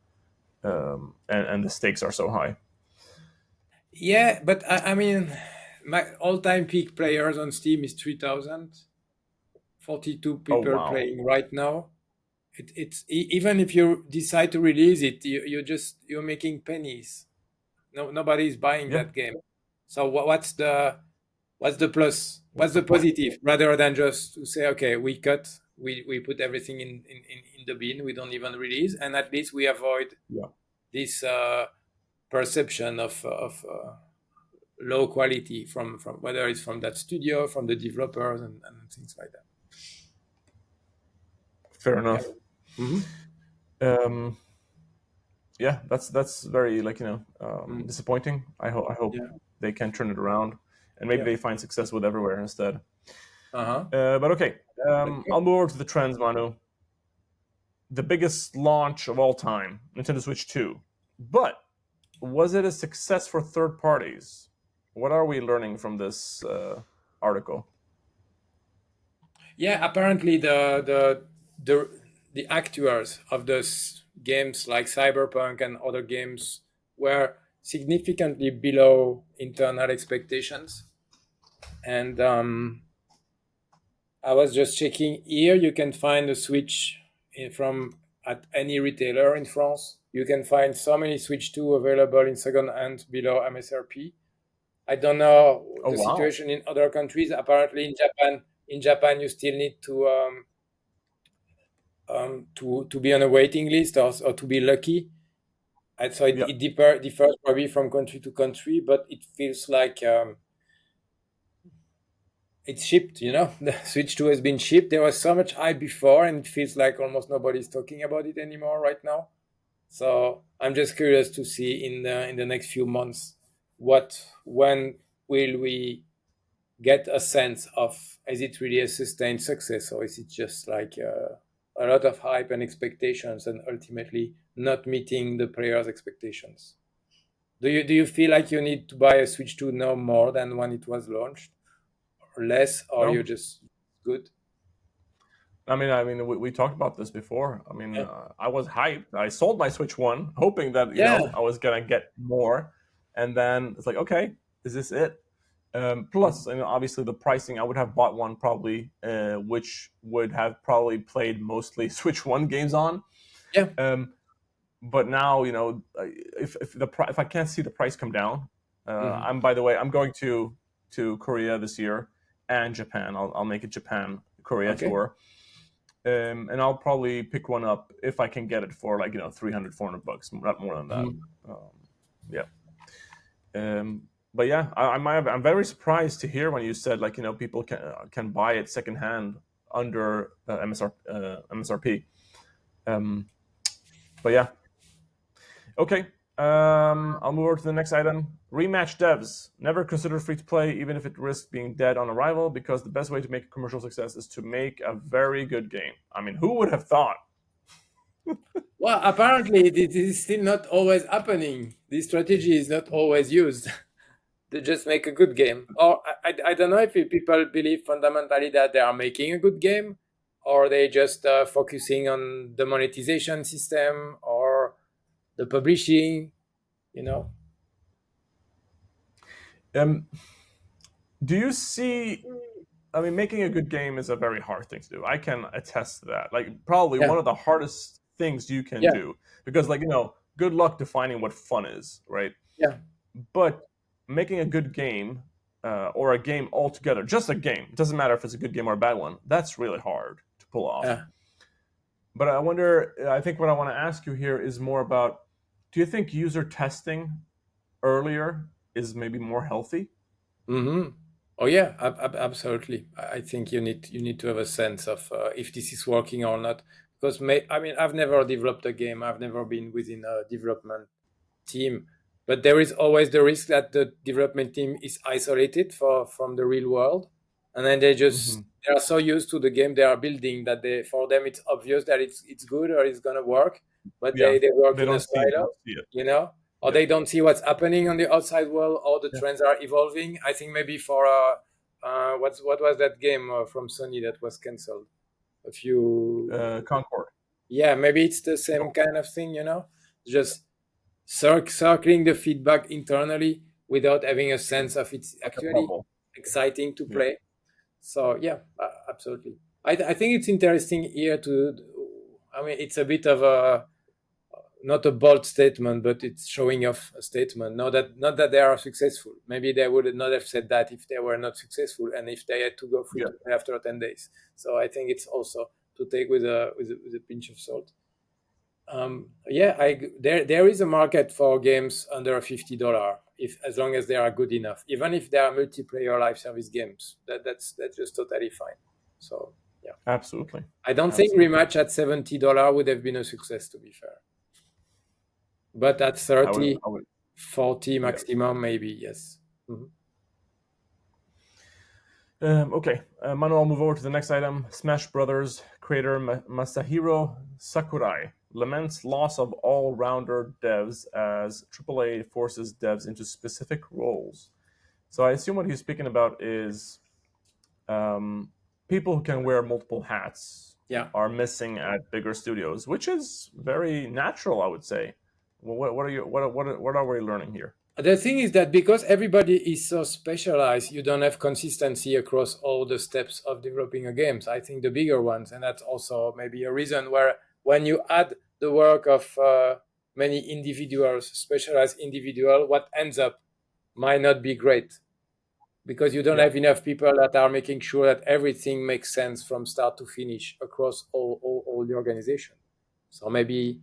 and the stakes are so high. yeah, but I mean, my all-time peak players on Steam is 3,000. 42 Oh people wow! playing right now, even if you decide to release it, you're making pennies. No, nobody's buying Yeah, that game. So what's the plus? what's What's the the point? positive? Rather than just to say, okay, we cut, we put everything in the bin, we don't even release, and at least we avoid Yeah, this perception of low quality from whether it's from that studio, from the developers, and things like that. fair Yeah. enough. Hmm. Um, yeah, that's very Mm. disappointing. I hope Yeah. they can turn it around, and maybe Yeah. they find success with everywhere instead. Uh-huh. But okay, I'll Okay. move over to the trends, Manu. The biggest launch of all time, Nintendo Switch 2. But was it a success for third parties? What are we learning from this article? Yeah, apparently the actuars of those games like Cyberpunk and other games were significantly below internal expectations. And I was just checking here. You can find a Switch from at any retailer in France. You can find so many Switch 2 available in second hand below MSRP. I don't know Oh the wow! situation in other countries. Apparently, in Japan, you still need to be on a waiting list or to be lucky. And so it, Yeah, it differs probably from country to country, but it feels like it's shipped. The Switch 2 has been shipped. There was so much hype before, and it feels like almost nobody's talking about it anymore right now. So I'm just curious to see in the next few months when will we get a sense of, is it really a sustained success, or is it just like a lot of hype and expectations and ultimately not meeting the players' expectations? Do you feel like you need to buy a Switch 2 now more than when it was launched, or less, or you're no, just good? we talked about this before. Yeah. I was hyped. I sold my Switch One, hoping that Yeah. I was gonna get more, and then it's like, okay, is this it? Plus, obviously the pricing. I would have bought one probably, which would have probably played mostly Switch One games on. Yeah. Um, but now, if I can't see the price come down, Hmm. I'm by the way, I'm going to Korea this year and Japan. I'll make a Japan Korea Okay. tour, and I'll probably pick one up if I can get it for 300 $400, not more than that. Hmm. Um, yeah. But yeah, I'm very surprised to hear when you said people can buy it secondhand under MSRP. Um, but yeah, okay. I'll move over to the next item. Rematch devs never consider free to play, even if it risks being dead on arrival, because the best way to make a commercial success is to make a very good game. Who would have thought? Well, apparently this is still not always happening. This strategy is not always used. They just make a good game. Or I don't know if people believe fundamentally that they are making a good game, or they just focusing on the monetization system or the publishing. You know. Um, do you see? Making a good game is a very hard thing to do. I can attest to that. Probably Yeah. one of the hardest things you can Yeah. do because, good luck defining what fun is, right? Yeah. But making a good game or a game altogether, just a game, it doesn't matter if it's a good game or a bad one, that's really hard to pull off. Yeah. But I think what I want to ask you here is more about, do you think user testing earlier is maybe more healthy? Hmm. Oh yeah, absolutely. I think you need to have a sense of if this is working or not. Because I've never developed a game. I've never been within a development team, but there is always the risk that the development team is isolated from the real world, and then Hmm. they are so used to the game they are building that for them it's obvious that it's good or it's gonna work, but Yeah, they work they in a don't see it. They silo, don't see it. you know, or Yeah. they don't see what's happening on the outside world or the Yeah. trends are evolving. I think maybe for what was that game from Sony that was cancelled a few. Concord. Yeah, maybe it's the same No, kind of thing, just circling the feedback internally without having a sense of it's like a actually bubble. exciting to Yeah. play. So yeah, absolutely. I think it's interesting here to. I mean, it's a bit of a not a bold statement, but it's showing off a statement. Not that they are successful. Maybe they would not have said that if they were not successful and if they had to go free Yeah, to play after 10 days. So I think it's also to take with a pinch of salt. Yeah, there is a market for games under $50 if as long as they are good enough. Even if they are multiplayer live service games, that's just totally fine. So yeah, absolutely, I don't think absolutely. rematch at $70 would have been a success, to be fair. But at I 30, would, 40 yeah. maximum, maybe, yes. Mhm. Okay, Manu, I'll move over to the next item. Smash Brothers creator Masahiro Sakurai laments loss of all-rounder devs as AAA forces devs into specific roles. So I assume what he's speaking about is um, people who can wear multiple hats Yeah. are missing at bigger studios, which is very natural, I would say. Well, what are you what are we learning here? The thing is that because everybody is so specialized, you don't have consistency across all the steps of developing a game. So I think the bigger ones, and that's also maybe a reason where when you add the work of many individuals, specialized individual, what ends up might not be great because you don't Yeah, have enough people that are making sure that everything makes sense from start to finish across all the organization. So maybe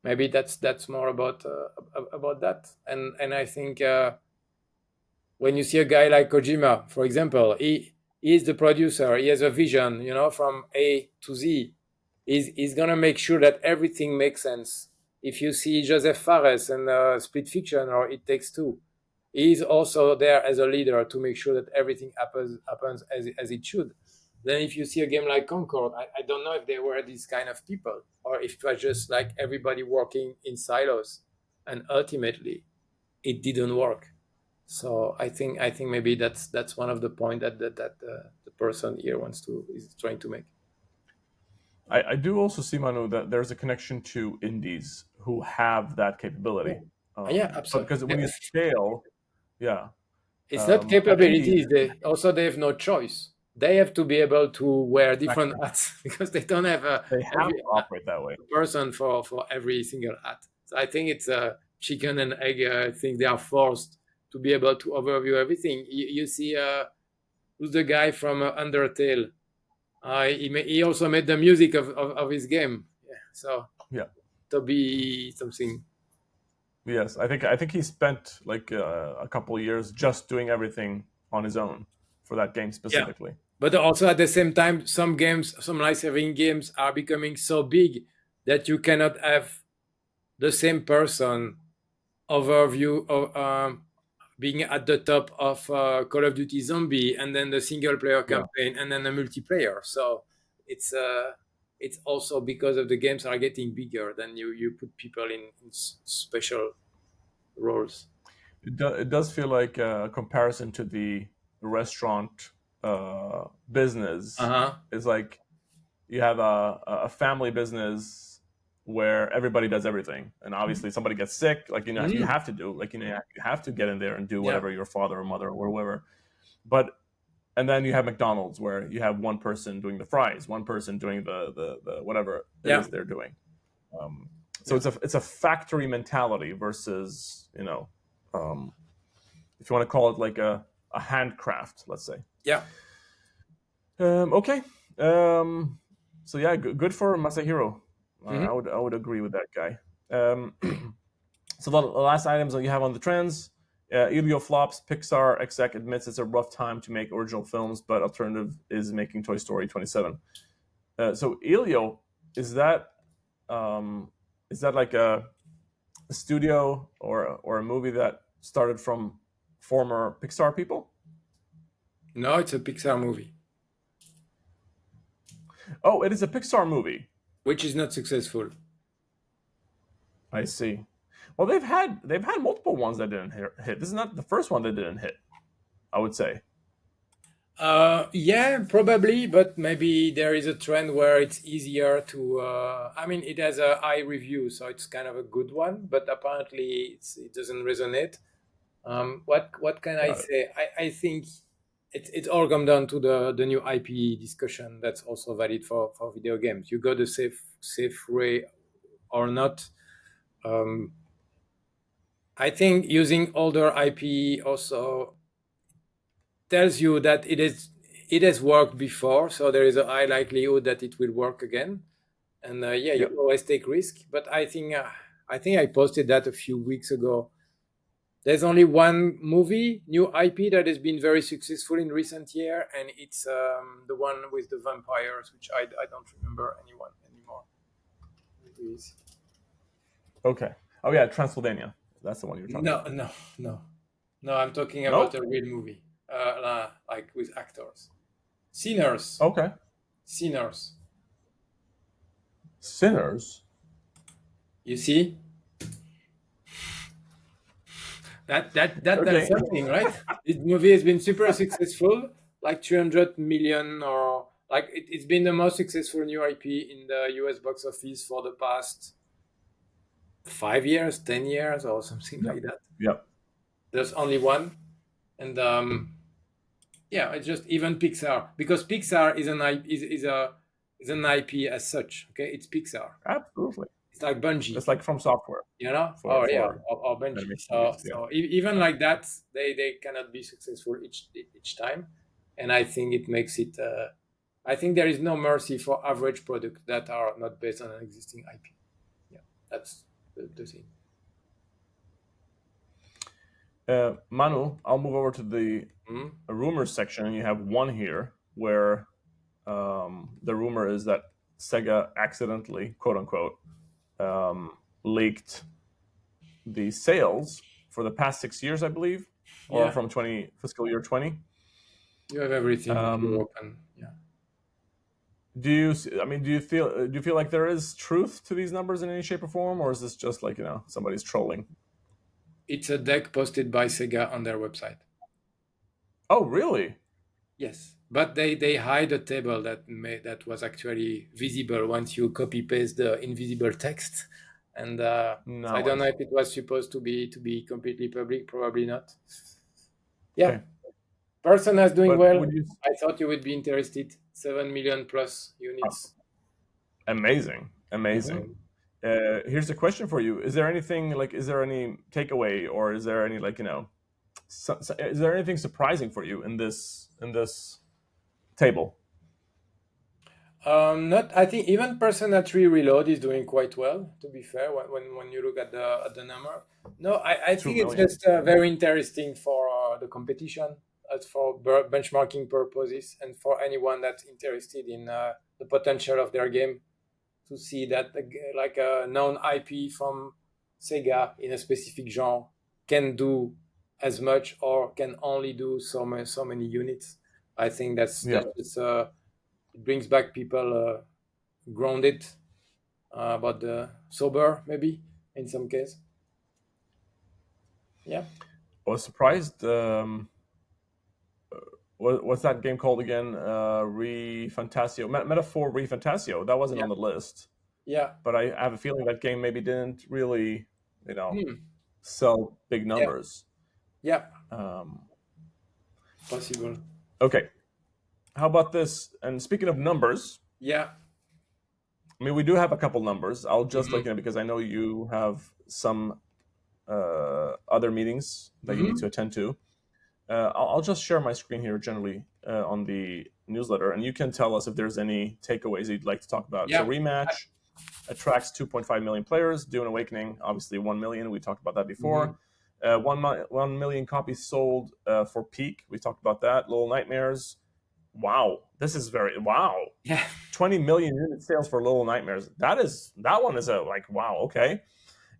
that's more about that. And I think when you see a guy like Kojima, for example, he is the producer. He has a vision, from A to Z. He's gonna make sure that everything makes sense. If you see Joseph Fares and Split Fiction or It Takes Two, he's also there as a leader to make sure that everything happens as it should. Then if you see a game like Concord, I don't know if they were these kind of people or if it was just like everybody working in silos, and ultimately it didn't work. So I think maybe that's one of the point that the person here is trying to make. I do also see, Manu, that there's a connection to indies who have that capability. Yeah, But because when absolutely. you scale, yeah, It's not at indies, capabilities. They have no choice. They have to be able to wear different exactly, hats because they don't have they have every to operate that way. person for every single hat. So I think it's a chicken and egg. I think they are forced to be able to overview everything. You see, who's the guy from Undertale? He also made the music of his game. Yeah, so Yeah. to be something. Yes, I think he spent like a couple of years just doing everything on his own for that game Yeah. specifically. But also at the same time, some games, some live serving games are becoming so big that you cannot have the same person overview of being at the top of Call of Duty Zombie and then the single player Yeah, campaign and then the multiplayer. So it's uh, it's also because of the games are getting bigger, then you put people in special roles. it does feel like a comparison to the restaurant Uh business huh. is like you have a family business where everybody does everything, and obviously somebody gets sick, like you Mm, have to do, like you have to get in there and do yeah. whatever your father or mother or whoever. But and then you have McDonald's where you have one person doing the fries, one person doing the whatever it Yeah. is they're doing. Um, so Yeah. it's a factory mentality versus um, if you want to call it like a handcraft, let's say. Yeah. Okay. Um, so yeah, good for Masahiro. Hmm. I would agree with that guy. Um, so the last items that you have on the trends. Elio flops. Pixar exec admits it's a rough time to make original films, but alternative is making Toy Story 27. So Elio, is that um, is that like a studio or a movie that started from former Pixar people? No, it's a Pixar movie, Oh, it is a Pixar movie. which is not successful. I see. Well, they've had multiple ones that didn't hit. This is not the first one that didn't hit. I would say. Yeah, probably, but maybe there is a trend where it's easier to. I mean, it has a high review, so it's kind of a good one. But apparently, it doesn't resonate. What can I Got it. say? I think It's all come down to the new IP discussion that's also valid for video games. You go the safe way or not. Um, I think using older IP also tells you that it has worked before, so there is a high likelihood that it will work again. And yeah, you Yeah. always take risk. But I think I posted that a few weeks ago. There's only one movie, new IP, that has been very successful in recent year, and it's the one with the vampires, which I don't remember anyone anymore. Who is? Okay. Oh yeah, Transylvania. That's the one you're talking No, about. no, no, no. I'm talking about No. a real movie, like with actors. Sinners, Okay. Sinners. Sinners. You see that's Okay. something, right? This movie has been super successful, like 300 million, or like it's been the most successful new IP in the US box office for the past 5 years, 10 years, or something Yeah. like that. Yeah. There's only one, and yeah, it's just even Pixar, because Pixar is an IP, is an IP as such. Okay, it's Pixar. Absolutely. It's like It's Bungie, like from software you know. for Oh yeah, for or Bungie. animation So games. Yeah. even like that, they cannot be successful each time, and I think it makes it. I think there is no mercy for average products that are not based on an existing IP. Yeah, that's the thing. Manu, I'll move over to the Hmm? rumors section, and you have one here where the rumor is that Sega accidentally, quote unquote, leaked the sales for the past 6 years, I believe, or Yeah, from 20 fiscal year 20. you have everything if you Um, open. Yeah, I mean, do you feel like there is truth to these numbers in any shape or form, or is this just like somebody's trolling? it's a deck posted by Sega on their website. Oh, really? Yes, but they hide a table that was actually visible once you copy paste the invisible text, and so I No, I don't know see. if it was supposed to be completely public. Probably not. Yeah, Okay, person is doing but well. would you? I thought you would be interested. 7 million plus Oh, units. amazing, amazing. Mhm. Here's a question for you: Is there anything like? Is there any takeaway, or is there any like is there anything surprising for you in this table? Not. I think even Persona 3 Reload is doing quite well. To be fair, when you look at the number, no, I Two think it's million. just very interesting for the competition, as for benchmarking purposes, and for anyone that's interested in the potential of their game, to see that like a known IP from Sega in a specific genre can do as much or can only do so many units. I think Yeah. that's just, it brings back people grounded, but sober maybe in some case. Yeah, I was surprised. What's that game called again? Re Fantasio, Metaphor Re Fantasio. That wasn't yeah, on the list, yeah. but I have a feeling that game maybe didn't really, you know, Hmm. sell big Yeah, numbers. yeah, Um, possible. okay, how about this? And speaking of numbers, Yeah. I mean, we do have a couple numbers. I'll just Hmm. like because I know you have some other meetings that you need to Hmm. attend to. I'll just share my screen here generally on the newsletter, and you can tell us if there's any takeaways you'd like to talk about. So, Yeah. Rematch attracts 2.5 million players. Dune Awakening, obviously 1 million. We talked about that Hmm. before. 1 million copies sold for Peak. We talked about that. Little Nightmares. Wow, this is very wow. Yeah. 20 million unit sales for Little Nightmares. That one is a like wow, okay.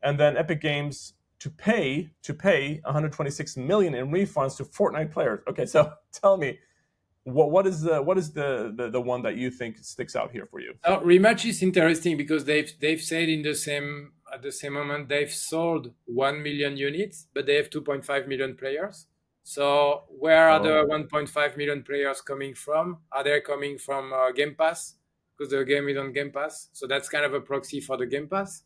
And then Epic Games to pay 126 million in refunds to Fortnite players. Okay, so tell me what is the one that you think sticks out here for you? Rematch is interesting because they've said in the same at the same moment they've sold 1 million units, but they have 2.5 million players. So where are the Oh, 1.5 million players coming from? Are they coming from Game Pass, because the game is on Game Pass? So that's kind of a proxy for the Game Pass.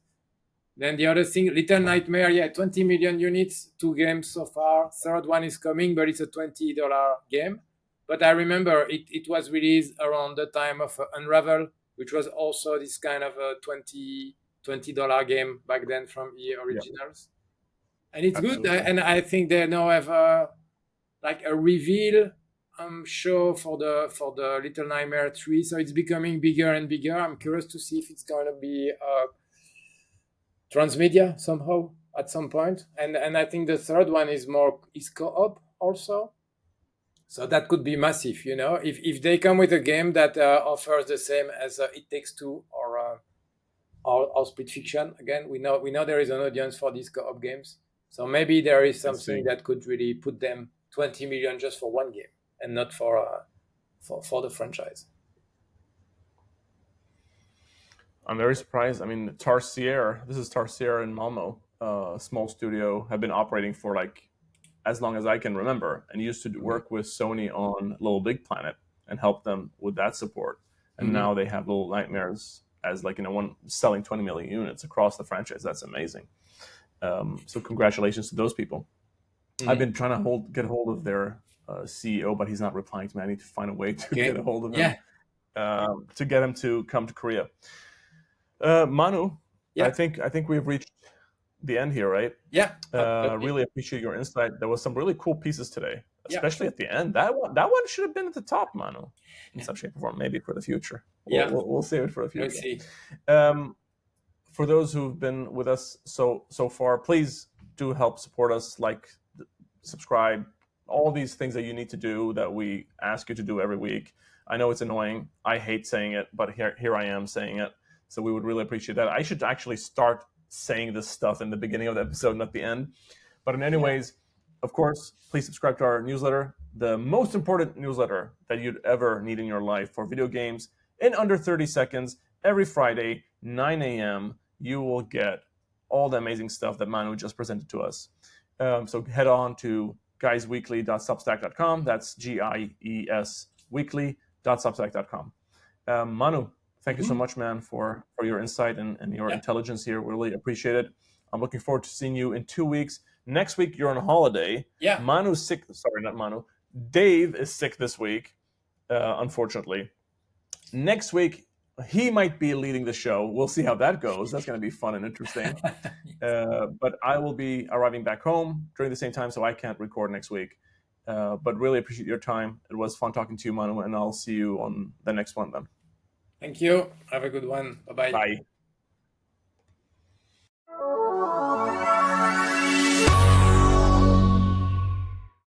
Then the other thing, Little Nightmare, yeah, 20 million units, two games so far. Third one is coming, but it's a $20 game. But I remember it was released around the time of Unravel, which was also this kind of a $20 game back then from EA Yeah, Originals. And it's good. absolutely. And I think they now have like a reveal show for the Little Nightmare 3. So it's becoming bigger and bigger. I'm curious to see if it's going to be transmedia somehow at some point. And I think the third one is co-op also. So that could be massive, if they come with a game that offers the same as It Takes Two or Split Fiction. Again, we know there is an audience for these co-op games. So maybe there is I see. something that could really put them 20 million just for one game and not for the franchise. I'm very surprised. I mean, Tarsier, this is Tarsier in Malmo, a small studio, have been operating for like as long as I can remember, and used to Hmm. work with Sony on Little Big Planet and help them with that support. And Hmm. now they have Little Nightmares as like one selling 20 million units across the franchise. That's amazing. So congratulations to those people. I've Hmm. been trying to get hold of their CEO, but he's not replying to me. I need to find a way to get Okay. a hold of him Yeah. to get him to come to Korea. Manu, Yeah. I think we've reached the end here, right? Yeah. Absolutely. Really appreciate your insight. There was some really cool pieces today, Yeah. especially at the end. That one should have been at the top, Manu, in some shape or form. Maybe for the future. Yeah. We'll save it for the We'll future. see. Um, for those who've been with us so far, please do help support us. Like, subscribe, all these things that you need to do that we ask you to do every week. I know it's annoying. I hate saying it, but here I am saying it. So we would really appreciate that. I should actually start saying this stuff in the beginning of the episode, not the end. But in Yeah. anyways, of course, please subscribe to our newsletter, the most important newsletter that you'd ever need in your life for video games in under 30 seconds. Every Friday, 9 a.m., you will get all the amazing stuff that Manu just presented to us. So head on to guysweekly.substack.com. That's GIES weekly.substack.com. Manu, thank you so Hmm. much, man, for your insight and your Yeah. intelligence here. We really appreciate it. I'm looking forward to seeing you in 2 weeks. Next week, you're on holiday. Yeah. Manu's sick. Sorry, not Manu. Dave is sick this week, unfortunately. Next week, he might be leading the show. We'll see how that goes. That's going to be fun and interesting. But I will be arriving back home during the same time, so I can't record next week. But really appreciate your time. It was fun talking to you, Manu, and I'll see you on the next one then. Thank you. Have a good one. Bye bye. Bye.